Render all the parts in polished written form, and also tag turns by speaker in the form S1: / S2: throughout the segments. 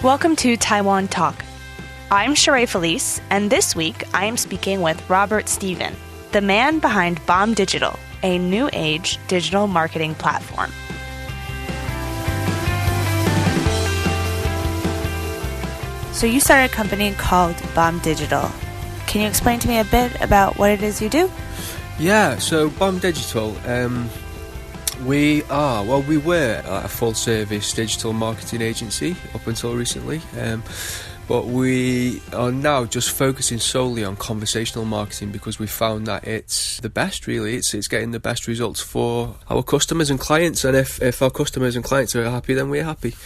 S1: Welcome to Taiwan Talk. I'm Sheree Felice, and this week I am speaking with Robert Stephen, the man behind bombdigital, a new age digital marketing platform. So you started a company called bombdigital. Can you explain to me a bit about what it is you do?
S2: Yeah, so bombdigital, we were a full-service digital marketing agency up until recently, but we are now just focusing solely on conversational marketing because we found that it's the best, really. It's getting the best results for our customers and clients, and if our customers and clients are happy, then we're happy.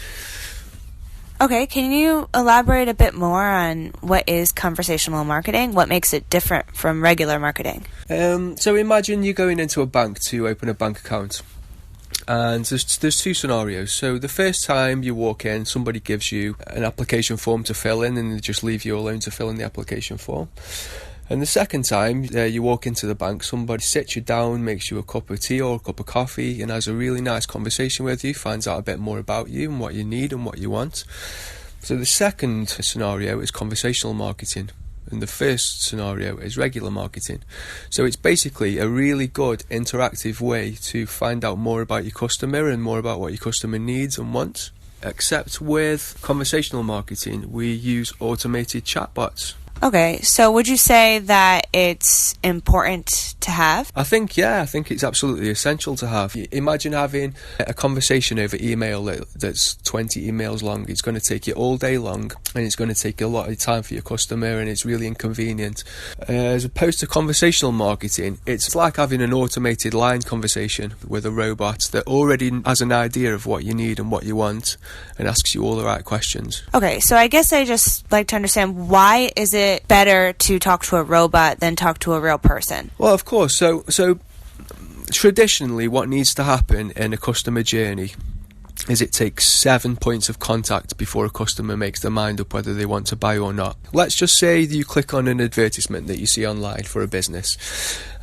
S1: Okay, can you elaborate a bit more on what is conversational marketing? What makes it different from regular marketing?
S2: So imagine you're going into a bank to open a bank account. And there's two scenarios. So the first time you walk in, somebody gives you an application form to fill in and they just leave you alone to fill in the application form. And the second time you walk into the bank, somebody sits you down, makes you a cup of tea or a cup of coffee and has a really nice conversation with you, finds out a bit more about you and what you need and what you want. So the second scenario is conversational marketing. And the first scenario is regular marketing. So it's basically a really good interactive way to find out more about your customer and more about what your customer needs and wants. Except with conversational marketing, we use automated chatbots.
S1: Okay, so would you say that it's important to have?
S2: I think it's absolutely essential to have. Imagine having a conversation over email that's 20 emails long. It's going to take you all day long and it's going to take a lot of time for your customer and it's really inconvenient. As opposed to conversational marketing, it's like having an automated line conversation with a robot that already has an idea of what you need and what you want and asks you all the right questions.
S1: Okay, so I guess I just like to understand, why is it better to talk to a robot than talk to a real person?
S2: Well, of course. So traditionally what needs to happen in a customer journey is it takes 7 points of contact before a customer makes their mind up whether they want to buy or not. Let's just say that you click on an advertisement that you see online for a business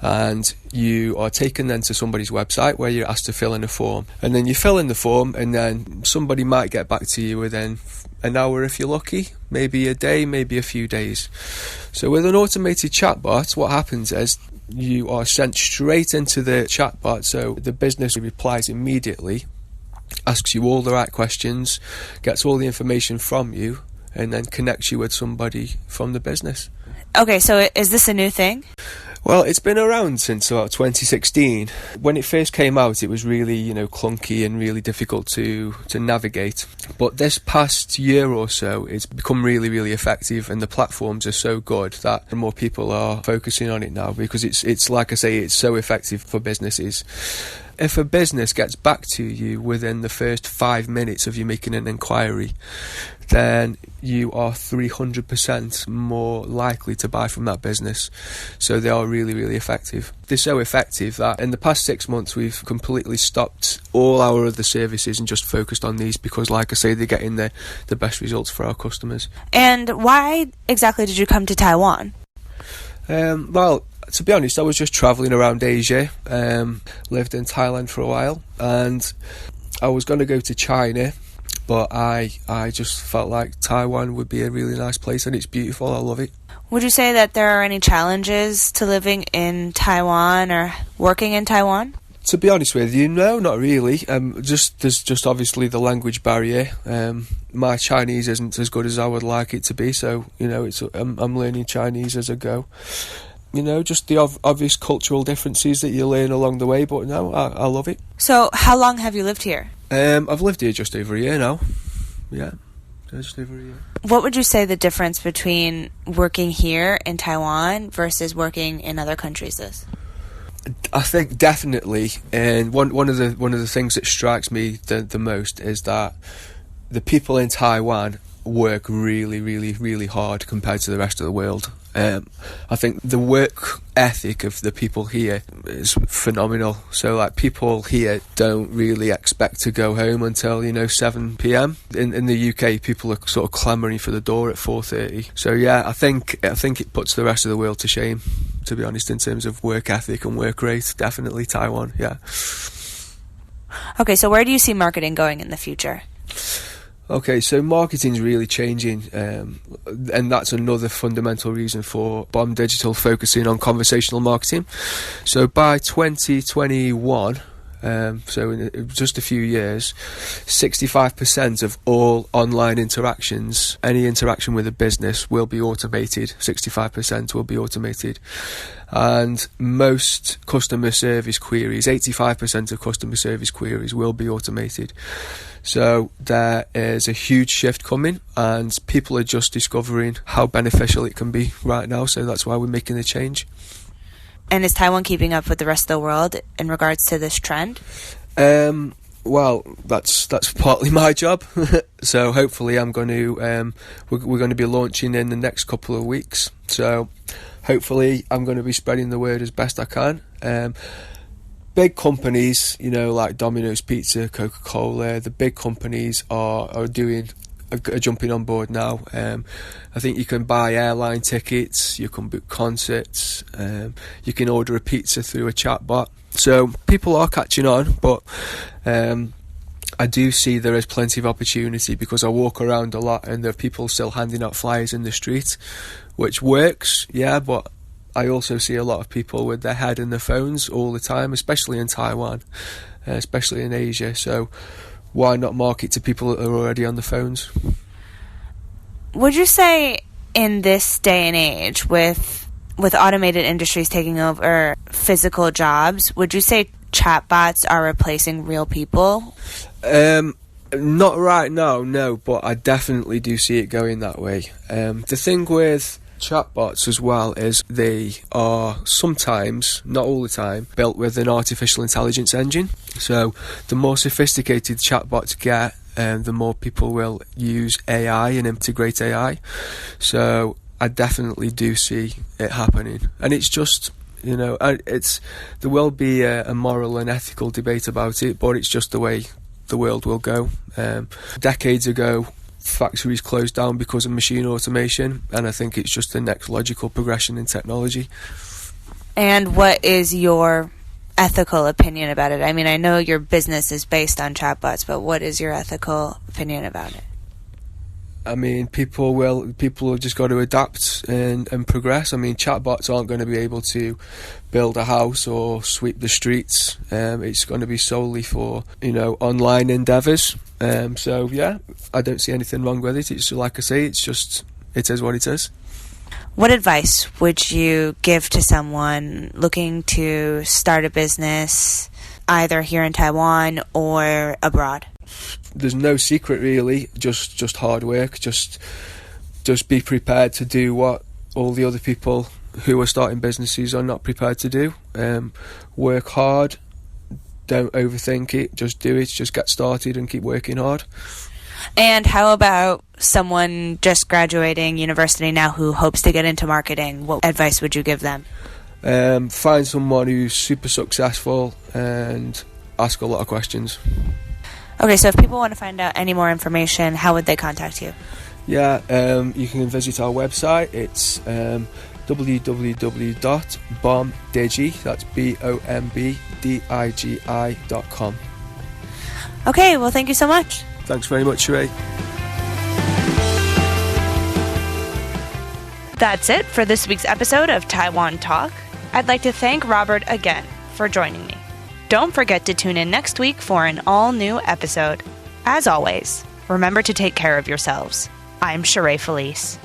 S2: and you are taken then to somebody's website where you're asked to fill in a form, and then you fill in the form and then somebody might get back to you within an hour if you're lucky, maybe a day, maybe a few days. So with an automated chatbot, what happens is you are sent straight into the chatbot, so the business replies immediately, asks you all the right questions, gets all the information from you, and then connects you with somebody from the business.
S1: Okay, so is this a new thing?
S2: Well, it's been around since about 2016. When it first came out, it was really, clunky and really difficult to navigate. But this past year or so, it's become really, really effective, and the platforms are so good that more people are focusing on it now because it's like I say, it's so effective for businesses. If a business gets back to you within the first 5 minutes of you making an inquiry, then you are 300% more likely to buy from that business. So they are really, really effective. They're so effective that in the past 6 months we've completely stopped all our other services and just focused on these because, like I say, they're getting the best results for our customers.
S1: And why exactly did you come to Taiwan?
S2: Well, to be honest, I was just travelling around Asia, lived in Thailand for a while, and I was going to go to China, but I just felt like Taiwan would be a really nice place, and it's beautiful. I love it.
S1: Would you say that there are any challenges to living in Taiwan or working in Taiwan?
S2: To be honest with you, no, not really. There's just obviously the language barrier. My Chinese isn't as good as I would like it to be, so I'm learning Chinese as I go. Just the obvious cultural differences that you learn along the way, but no, I love it.
S1: So how long have you lived here?
S2: I've lived here just over a year now. Yeah, just over a year.
S1: What would you say the difference between working here in Taiwan versus working in other countries is?
S2: I think definitely, and one of the things that strikes me the most is that the people in Taiwan work really, really, really hard compared to the rest of the world. I think the work ethic of the people here is phenomenal. So like people here don't really expect to go home until 7 p.m. In the UK, people are sort of clamouring for the door at 4:30. So yeah, I think it puts the rest of the world to shame, to be honest, in terms of work ethic and work rate. Definitely Taiwan, yeah.
S1: Okay, so where do you see marketing going in the future?
S2: Okay, so marketing's really changing, and that's another fundamental reason for Bomb Digital focusing on conversational marketing. So by 2021, so in just a few years, 65% of all online interactions, any interaction with a business, will be automated. 65% will be automated. And most customer service queries, 85% of customer service queries will be automated. So there is a huge shift coming, and people are just discovering how beneficial it can be right now. So that's why we're making the change.
S1: And is Taiwan keeping up with the rest of the world in regards to this trend?
S2: Well, that's partly my job. So hopefully I'm going to we're going to be launching in the next couple of weeks. So hopefully I'm going to be spreading the word as best I can. Big companies, like Domino's Pizza, Coca-Cola, the big companies are jumping on board now. I think you can buy airline tickets, you can book concerts, you can order a pizza through a chatbot. So people are catching on, but I do see there is plenty of opportunity, because I walk around a lot and there are people still handing out flyers in the street, which works, yeah, but I also see a lot of people with their head in their phones all the time, especially in Taiwan, especially in Asia. So why not market to people that are already on the phones?
S1: Would you say in this day and age, with automated industries taking over physical jobs, would you say chatbots are replacing real people?
S2: Not right now, no, but I definitely do see it going that way. The thing with chatbots as well is they are sometimes, not all the time, built with an artificial intelligence engine. So the more sophisticated chatbots get, the more people will use AI and integrate AI. So I definitely do see it happening, and it's just, there will be a moral and ethical debate about it, but it's just the way the world will go. Decades ago, factories closed down because of machine automation, and I think it's just the next logical progression in technology.
S1: And what is your ethical opinion about it? I mean, I know your business is based on chatbots, but what is your ethical opinion about it?
S2: I mean, people have just got to adapt and progress. I mean, chatbots aren't going to be able to build a house or sweep the streets. It's going to be solely for, online endeavours. So yeah, I don't see anything wrong with it. It's like I say, it is what it is.
S1: What advice would you give to someone looking to start a business either here in Taiwan or abroad?
S2: There's no secret really, just hard work, just be prepared to do what all the other people who are starting businesses are not prepared to do. Work hard, don't overthink it, just do it, just get started and keep working hard.
S1: And how about someone just graduating university now who hopes to get into marketing? What advice would you give them?
S2: Find someone who's super successful and ask a lot of questions.
S1: Okay, so if people want to find out any more information, how would they contact you?
S2: Yeah, you can visit our website. It's www.bombdigi, that's bombdigi.com.
S1: Okay, well, thank you so much.
S2: Thanks very much, Sheree.
S1: That's it for this week's episode of Taiwan Talk. I'd like to thank Robert again for joining me. Don't forget to tune in next week for an all-new episode. As always, remember to take care of yourselves. I'm Sheree Felice.